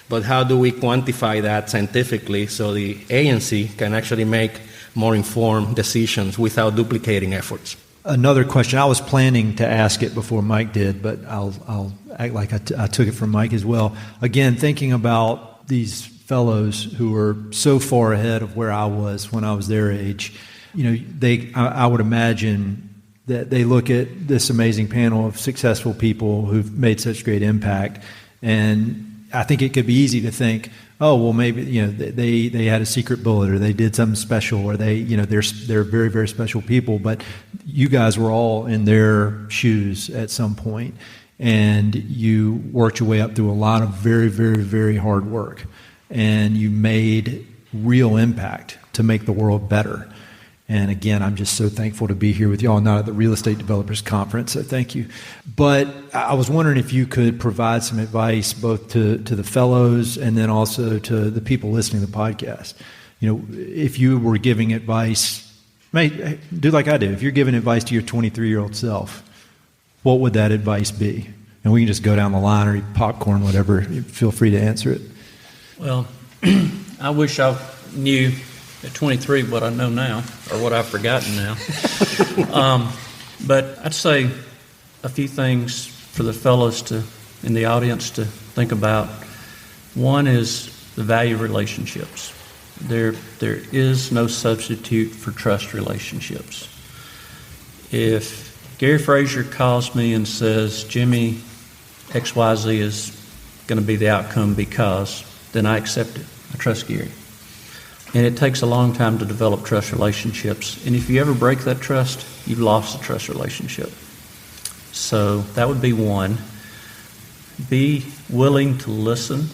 but how do we quantify that scientifically so the agency can actually make more informed decisions without duplicating efforts? Another question. I was planning to ask it before Mike did, but I'll act like I took it from Mike as well. Again, thinking about these fellows who are so far ahead of where I was when I was their age, I would imagine that they look at this amazing panel of successful people who've made such great impact, and I think it could be easy to think, oh, well, maybe they had a secret bullet, or they did something special, or they're very, very special people. But you guys were all in their shoes at some point, and you worked your way up through a lot of very, very, very hard work, and you made real impact to make the world better. And again, I'm just so thankful to be here with y'all, not at the Real Estate Developers Conference, so thank you. But I was wondering if you could provide some advice both to the fellows and then also to the people listening to the podcast. If you were giving advice Mate, do like I do. If you're giving advice to your 23-year-old self, what would that advice be? And we can just go down the line or eat popcorn, whatever. Feel free to answer it. Well, I wish I knew at 23 what I know now, or what I've forgotten now. But I'd say a few things for the fellows in the audience to think about. One is the value of relationships. There is no substitute for trust relationships. If Gary Frazier calls me and says, Jimmy, XYZ is going to be the outcome because, then I accept it. I trust Gary. And it takes a long time to develop trust relationships. And if you ever break that trust, you've lost the trust relationship. So that would be one. Be willing to listen.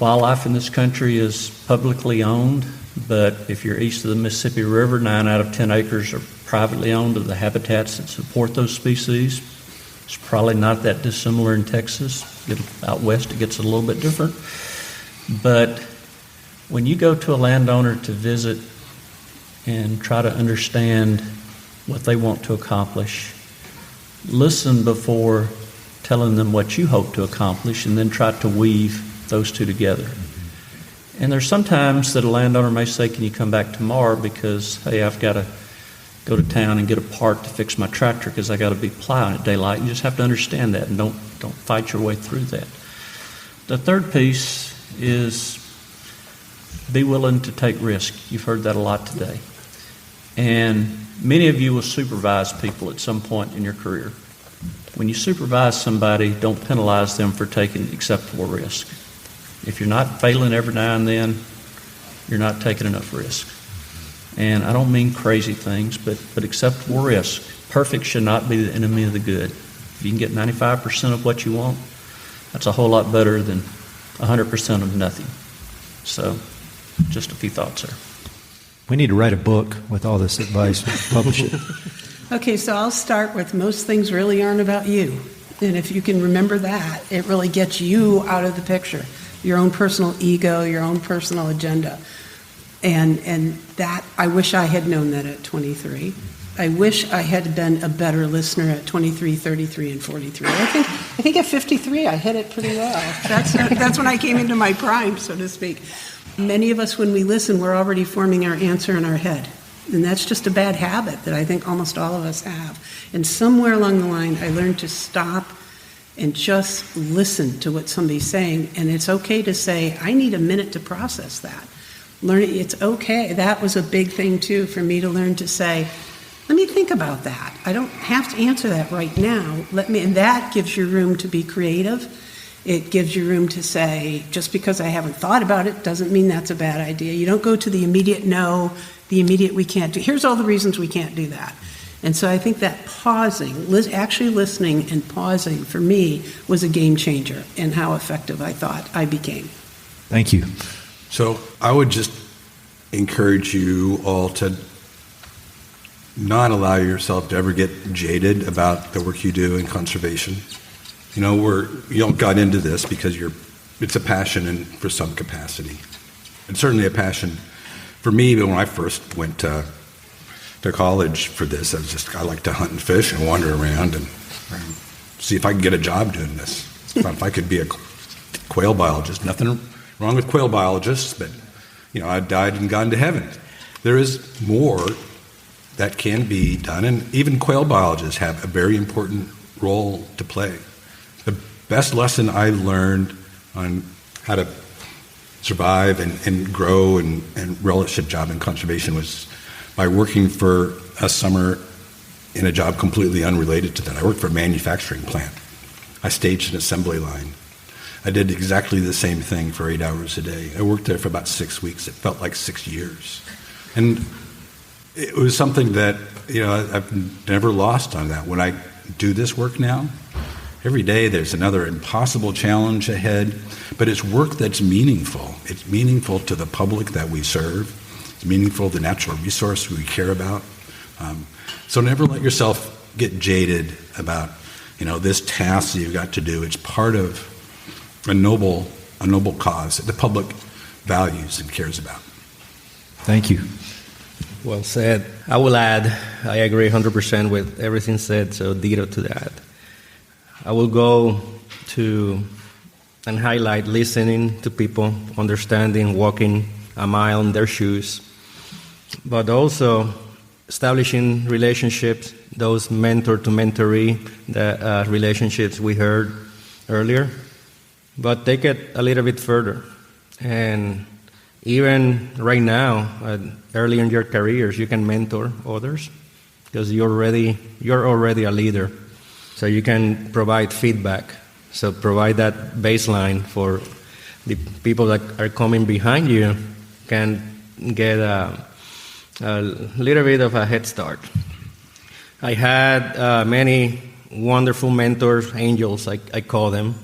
Wildlife in this country is publicly owned, but if you're east of the Mississippi River, 9 out of 10 acres are privately owned of the habitats that support those species. It's probably not that dissimilar in Texas. Out west, it gets a little bit different. But when you go to a landowner to visit and try to understand what they want to accomplish, listen before telling them what you hope to accomplish, and then try to weave those two together. And there's sometimes that a landowner may say, can you come back tomorrow because, hey, I've got to go to town and get a part to fix my tractor because I got to be plowing at daylight. You just have to understand that and don't fight your way through that. The third piece is be willing to take risk. You've heard that a lot today. And many of you will supervise people at some point in your career. When you supervise somebody, don't penalize them for taking acceptable risk. If you're not failing every now and then, you're not taking enough risk. And I don't mean crazy things, but acceptable risk. Perfect should not be the enemy of the good. If you can get 95% of what you want, that's a whole lot better than 100% of nothing. So, just a few thoughts there. We need to write a book with all this advice and publish it. Okay, so I'll start with most things really aren't about you. And if you can remember that, it really gets you out of the picture. Your own personal ego, your own personal agenda. And that, I wish I had known that at 23. I wish I had been a better listener at 23, 33, and 43. I think at 53 I hit it pretty well. That's when I came into my prime, so to speak. Many of us, when we listen, we're already forming our answer in our head. And that's just a bad habit that I think almost all of us have. And somewhere along the line, I learned to stop and just listen to what somebody's saying. And it's okay to say, I need a minute to process that. Learn it, it's okay. That was a big thing, too, for me to learn to say, let me think about that. I don't have to answer that right now. And that gives you room to be creative. It gives you room to say, just because I haven't thought about it doesn't mean that's a bad idea. You don't go to the immediate no, the immediate we can't do. Here's all the reasons we can't do that. And so I think that pausing, actually listening and pausing for me was a game changer in how effective I thought I became. Thank you. So I would just encourage you all to not allow yourself to ever get jaded about the work you do in conservation. You know, you got into this because it's a passion and for some capacity. It's certainly a passion for me, but when I first went to college for this, I like to hunt and fish and wander around and see if I could get a job doing this. If I could be a quail biologist. Nothing wrong with quail biologists, but I died and gone to heaven. There is more that can be done, and even quail biologists have a very important role to play. The best lesson I learned on how to survive and grow and relish a job in conservation was by working for a summer in a job completely unrelated to that. I worked for a manufacturing plant. I staged an assembly line. I did exactly the same thing for 8 hours a day. I worked there for about 6 weeks. It felt like 6 years. And it was something that, I've never lost on that. When I do this work now, every day there's another impossible challenge ahead, but it's work that's meaningful. It's meaningful to the public that we serve. It's meaningful to the natural resource we care about. So never let yourself get jaded about, this task that you've got to do. It's part of a noble cause that the public values and cares about. Thank you. Well said. I will add, I agree 100% with everything said, so ditto to that. I will go to and highlight listening to people, understanding, walking a mile in their shoes, but also establishing relationships, those mentor-to-mentoree relationships we heard earlier, but take it a little bit further. And even right now, early in your careers, you can mentor others because you're already a leader. So you can provide feedback. So provide that baseline for the people that are coming behind you can get a little bit of a head start. I had many wonderful mentors, angels, I call them.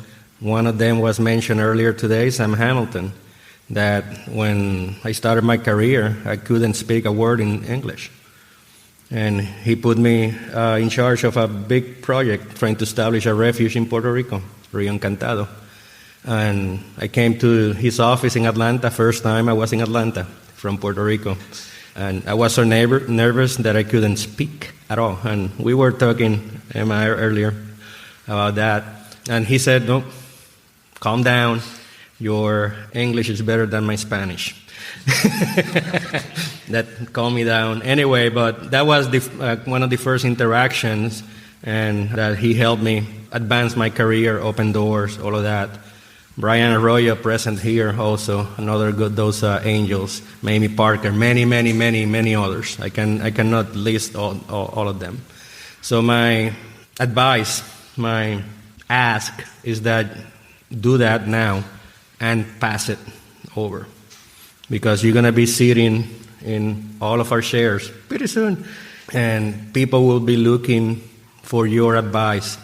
One of them was mentioned earlier today, Sam Hamilton, that when I started my career, I couldn't speak a word in English. And he put me in charge of a big project trying to establish a refuge in Puerto Rico, Rio Encantado. And I came to his office in Atlanta, first time I was in Atlanta from Puerto Rico. And I was so nervous that I couldn't speak at all. And we were talking, Emma, earlier about that. And he said, no, calm down. Your English is better than my Spanish. That calmed me down. Anyway, but that was one of the first interactions, and that he helped me advance my career, open doors, all of that. Brian Arroyo, present here also, another good, those angels. Mamie Parker, many others. I cannot list all of them. So my advice, my ask is that do that now and pass it over, because you're going to be sitting in all of our chairs pretty soon, and people will be looking for your advice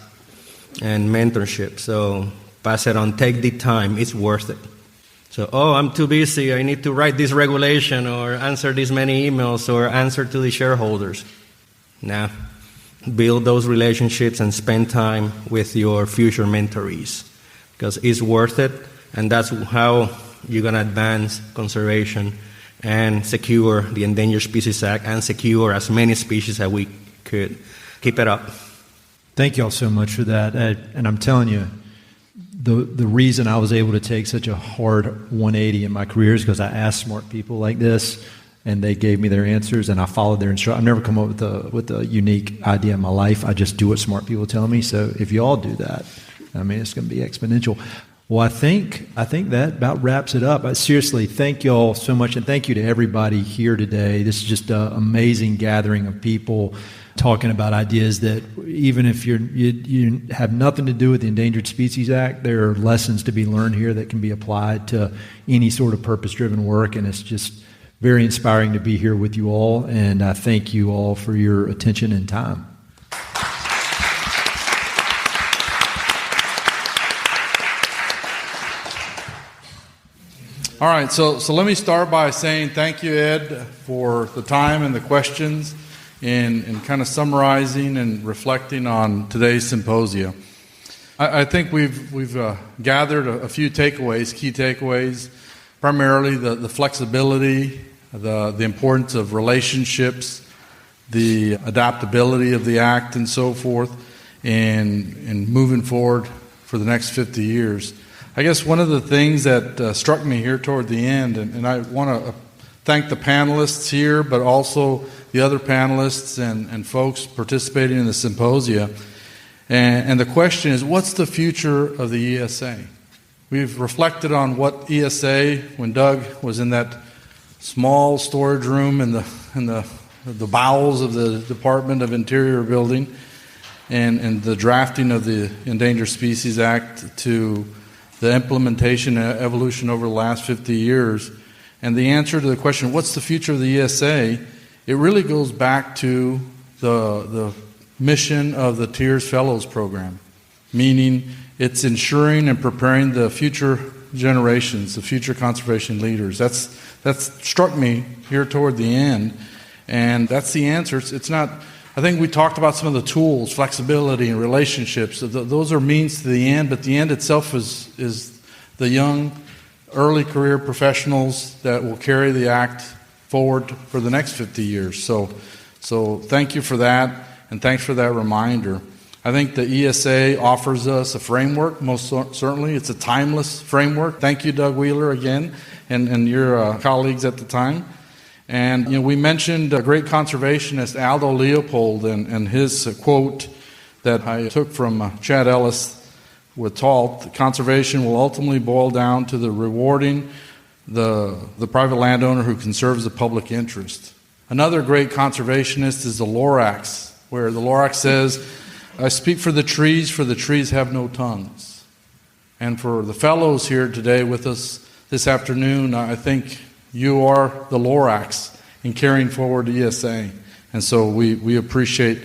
and mentorship. So pass it on. Take the time. It's worth it. So, I'm too busy. I need to write this regulation or answer these many emails or answer to the shareholders. Nah. Build those relationships and spend time with your future mentorees, because it's worth it. And that's how you're going to advance conservation and secure the Endangered Species Act and secure as many species as we could. Keep it up. Thank you all so much for that. And I'm telling you, the reason I was able to take such a hard 180 in my career is because I asked smart people like this, and they gave me their answers, and I followed their instructions. I've never come up with a unique idea in my life. I just do what smart people tell me. So if you all do that, I mean, it's going to be exponential. Well, I think that about wraps it up. Seriously, thank you all so much, and thank you to everybody here today. This is just an amazing gathering of people talking about ideas that even if you have nothing to do with the Endangered Species Act, there are lessons to be learned here that can be applied to any sort of purpose-driven work, and it's just very inspiring to be here with you all, and I thank you all for your attention and time. All right, so let me start by saying thank you, Ed, for the time and the questions and kind of summarizing and reflecting on today's symposia. I think we've gathered a few takeaways, key takeaways, primarily the flexibility, the importance of relationships, the adaptability of the Act and so forth, and moving forward for the next 50 years. I guess one of the things that struck me here toward the end, and I want to thank the panelists here, but also the other panelists and folks participating in the symposia. And the question is, what's the future of the ESA? We've reflected on what ESA, when Doug was in that small storage room in the bowels of the Department of Interior building, and the drafting of the Endangered Species Act to the implementation and evolution over the last 50 years. And the answer to the question, what's the future of the ESA, it really goes back to the mission of the TIERS Fellows Program, meaning it's ensuring and preparing the future generations, the future conservation leaders. That's struck me here toward the end, and that's the answer. It's not, I think we talked about some of the tools, flexibility and relationships. Those are means to the end, but the end itself is the young, early career professionals that will carry the Act forward for the next 50 years. So thank you for that, and thanks for that reminder. I think the ESA offers us a framework, most certainly. It's a timeless framework. Thank you, Doug Wheeler, again, and your colleagues at the time. And we mentioned a great conservationist, Aldo Leopold, and his quote that I took from Chad Ellis with TALT: conservation will ultimately boil down to the rewarding the private landowner who conserves the public interest. Another great conservationist is the Lorax, where the Lorax says, I speak for the trees have no tongues. And for the fellows here today with us this afternoon, I think you are the Lorax in carrying forward ESA. And so we appreciate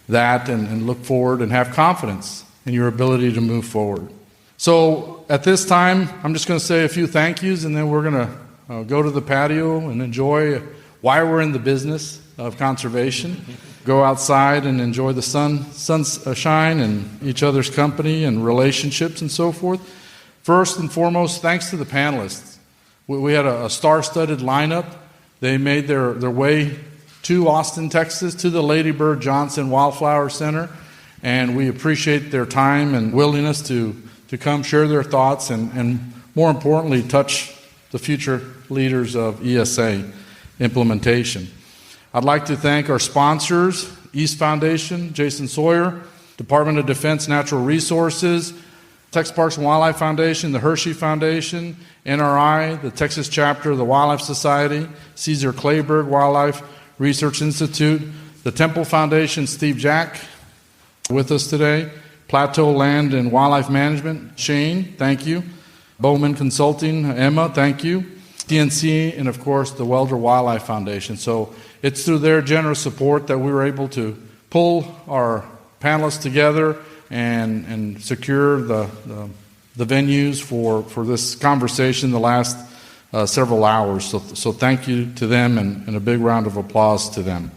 that and look forward and have confidence in your ability to move forward. So at this time, I'm just going to say a few thank yous, and then we're going to go to the patio and enjoy why we're in the business of conservation. Go outside and enjoy the sunshine and each other's company and relationships and so forth. First and foremost, thanks to the panelists. We had a star-studded lineup. They made their way to Austin, Texas, to the Lady Bird Johnson Wildflower Center, and we appreciate their time and willingness to come share their thoughts and more importantly, touch the future leaders of ESA implementation. I'd like to thank our sponsors, East Foundation, Jason Sawyer, Department of Defense Natural Resources, Texas Parks and Wildlife Foundation, the Hershey Foundation, NRI, the Texas chapter of the Wildlife Society, Caesar Kleberg Wildlife Research Institute, the Temple Foundation, Steve Jack, with us today, Plateau Land and Wildlife Management, Shane, thank you, Bowman Consulting, Emma, thank you, DNC, and of course the Welder Wildlife Foundation. So it's through their generous support that we were able to pull our panelists together and secure the venues for this conversation the last several hours. So thank you to them, and a big round of applause to them.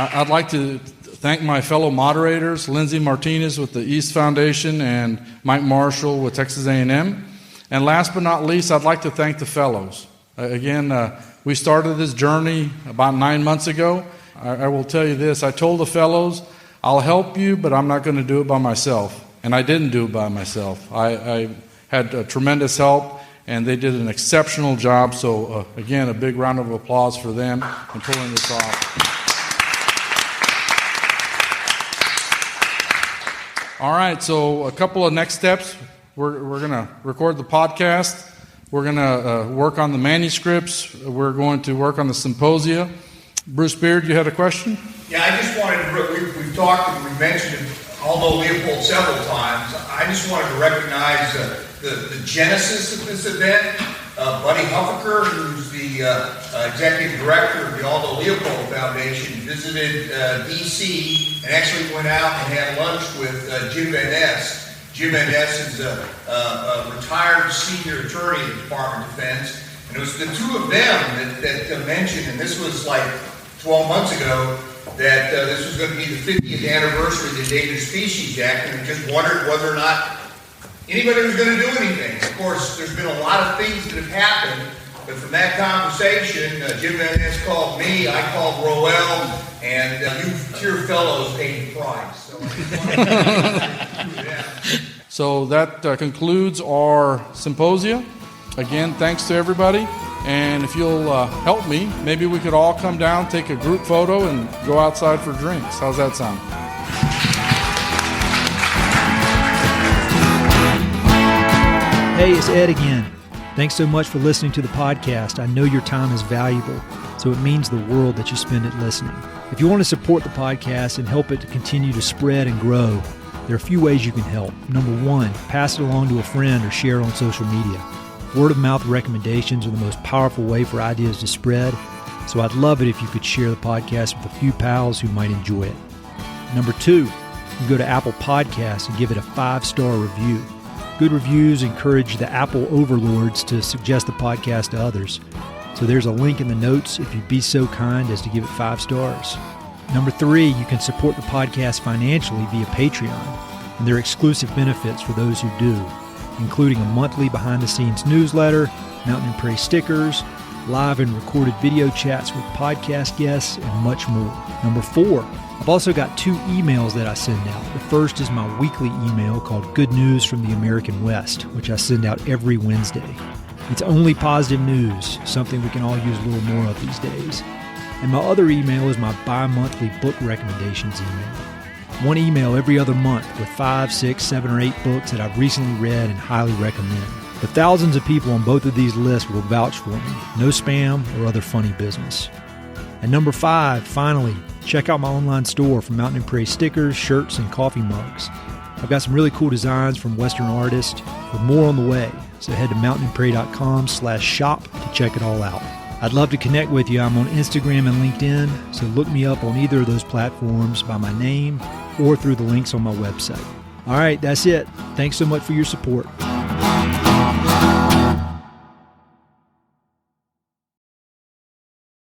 I'd like to thank my fellow moderators, Lindsay Martinez with the East Foundation and Mike Marshall with Texas A&M. And last but not least, I'd like to thank the fellows. Again, we started this journey about 9 months ago. I will tell you this, I told the fellows, I'll help you, but I'm not going to do it by myself. And I didn't do it by myself. I had tremendous help, and they did an exceptional job. So again, a big round of applause for them in pulling this off. All right, so a couple of next steps. We're going to record the podcast. We're going to work on the manuscripts. We're going to work on the symposia. Bruce Beard, you had a question? Yeah, I just wanted to, we've talked and we've mentioned Aldo Leopold several times. I just wanted to recognize the genesis of this event. Buddy Huffaker, who's the executive director of the Aldo Leopold Foundation, visited D.C. and actually went out and had lunch with Jim Van Ness. Jim Van Ness is a retired senior attorney at the Department of Defense. And it was the two of them that mentioned, and this was like 12 months ago, that this was going to be the 50th anniversary of the Endangered Species Act, and just wondered whether or not anybody was going to do anything. Of course, there's been a lot of things that have happened, but from that conversation, Jim Van Ness called me, I called Roel, and you dear fellows paid the price. So I just wanted to do that. So that concludes our symposia. Again, thanks to everybody. And if you'll help me, maybe we could all come down, take a group photo, and go outside for drinks. How's that sound? Hey, it's Ed again. Thanks so much for listening to the podcast. I know your time is valuable, so it means the world that you spend it listening. If you want to support the podcast and help it to continue to spread and grow, there are a few ways you can help. Number one, pass it along to a friend or share it on social media. Word-of-mouth recommendations are the most powerful way for ideas to spread, so I'd love it if you could share the podcast with a few pals who might enjoy it. Number two, you go to Apple Podcasts and give it a 5-star review. Good reviews encourage the Apple overlords to suggest the podcast to others. So there's a link in the notes if you'd be so kind as to give it 5 stars. Number three, you can support the podcast financially via Patreon, and there are exclusive benefits for those who do. including a monthly behind-the-scenes newsletter, Mountain and Prairie stickers, live and recorded video chats with podcast guests, and much more. Number 4, I've also got 2 emails that I send out. The first is my weekly email called Good News from the American West, which I send out every Wednesday. It's only positive news, something we can all use a little more of these days. And my other email is my bi-monthly book recommendations email. One email every other month with 5, 6, 7, or 8 books that I've recently read and highly recommend. The thousands of people on both of these lists will vouch for me. No spam or other funny business. And number 5, finally, check out my online store for Mountain and Prairie stickers, shirts, and coffee mugs. I've got some really cool designs from Western artists with more on the way. So head to mountainandprairie.com/shop to check it all out. I'd love to connect with you. I'm on Instagram and LinkedIn, so look me up on either of those platforms by my name or through the links on my website. All right, that's it. Thanks so much for your support.